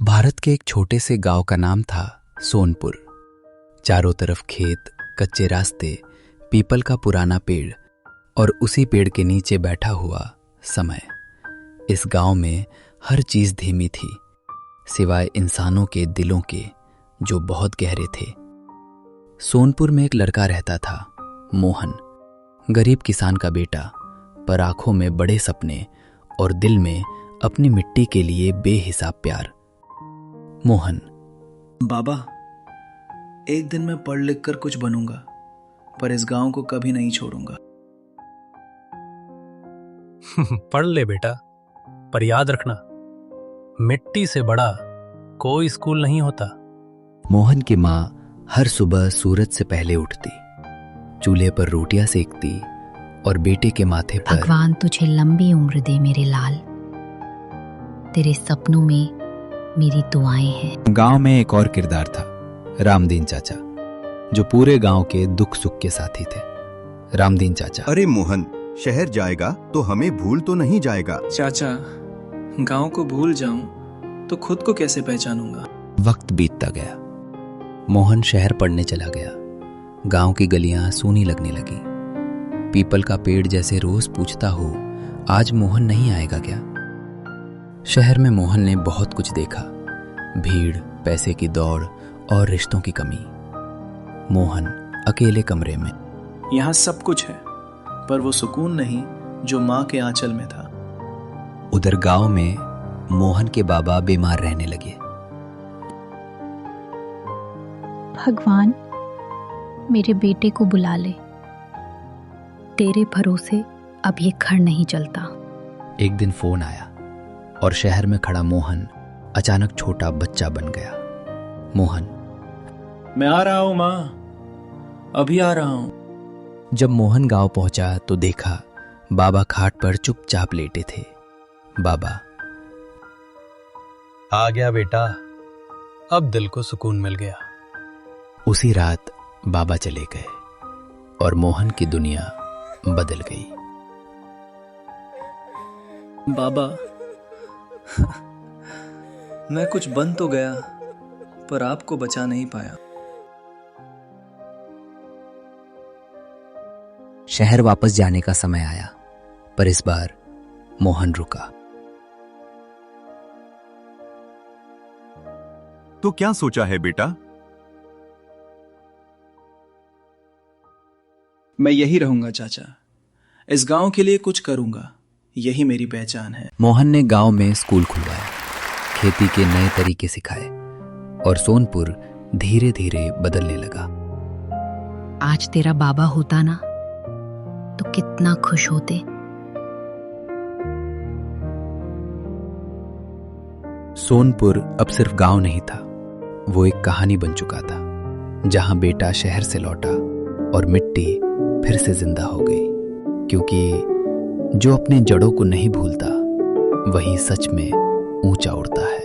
भारत के एक छोटे से गांव का नाम था सोनपुर। चारों तरफ खेत, कच्चे रास्ते, पीपल का पुराना पेड़ और उसी पेड़ के नीचे बैठा हुआ समय। इस गांव में हर चीज धीमी थी, सिवाय इंसानों के दिलों के, जो बहुत गहरे थे। सोनपुर में एक लड़का रहता था, मोहन। गरीब किसान का बेटा, पर आंखों में बड़े सपने और दिल में अपनी मिट्टी के लिए बेहिसाब प्यार। मोहन। बाबा, एक दिन मैं पढ़ लिख कर कुछ बनूंगा, पर इस गांव को कभी नहीं छोड़ूंगा। पढ़ ले बेटा, पर याद रखना, मिट्टी से बड़ा कोई स्कूल नहीं होता। मोहन की माँ हर सुबह सूरज से पहले उठती, चूल्हे पर रोटियां सेकती और बेटे के माथे पर भगवान तुझे लंबी उम्र दे मेरे लाल। तेरे सपनों में मेरी दुआएं हैं। गांव में एक और किरदार था, रामदीन चाचा, जो पूरे गांव के दुख सुख के साथी थे। रामदीन चाचा। अरे मोहन, शहर जाएगा तो हमें भूल तो नहीं जाएगा? चाचा, गांव को भूल जाऊं तो खुद को कैसे पहचानूंगा? वक्त बीतता गया। मोहन शहर पढ़ने चला गया। गांव की गलियां सूनी लगने लगी। पीपल का पेड़ जैसे रोज पूछता हो, आज मोहन नहीं आएगा क्या? शहर में मोहन ने बहुत कुछ देखा, भीड़, पैसे की दौड़ और रिश्तों की कमी। मोहन अकेले कमरे में। यहाँ सब कुछ है, पर वो सुकून नहीं जो माँ के आंचल में था। उधर गांव में मोहन के बाबा बीमार रहने लगे। भगवान, मेरे बेटे को बुला ले। तेरे भरोसे अब ये घर नहीं चलता। एक दिन फोन आया और शहर में खड़ा मोहन अचानक छोटा बच्चा बन गया। मोहन। मैं आ रहा हूं माँ, अभी आ रहा हूं। जब मोहन गांव पहुंचा तो देखा बाबा खाट पर चुपचाप लेटे थे। बाबा। आ गया बेटा, अब दिल को सुकून मिल गया। उसी रात बाबा चले गए और मोहन की दुनिया बदल गई। बाबा, मैं कुछ बन तो गया, पर आपको बचा नहीं पाया। शहर वापस जाने का समय आया, पर इस बार मोहन रुका। तो क्या सोचा है बेटा? मैं यही रहूंगा चाचा, इस गांव के लिए कुछ करूंगा, यही मेरी पहचान है। मोहन ने गांव में स्कूल खुलवाया, खेती के नए तरीके सिखाए और सोनपुर धीरे धीरे बदलने लगा। आज तेरा बाबा होता ना, तो कितना खुश होते। सोनपुर अब सिर्फ गांव नहीं था, वो एक कहानी बन चुका था, जहां बेटा शहर से लौटा और मिट्टी फिर से जिंदा हो गई। क्योंकि जो अपने जड़ों को नहीं भूलता, वही सच में ऊंचा उड़ता है।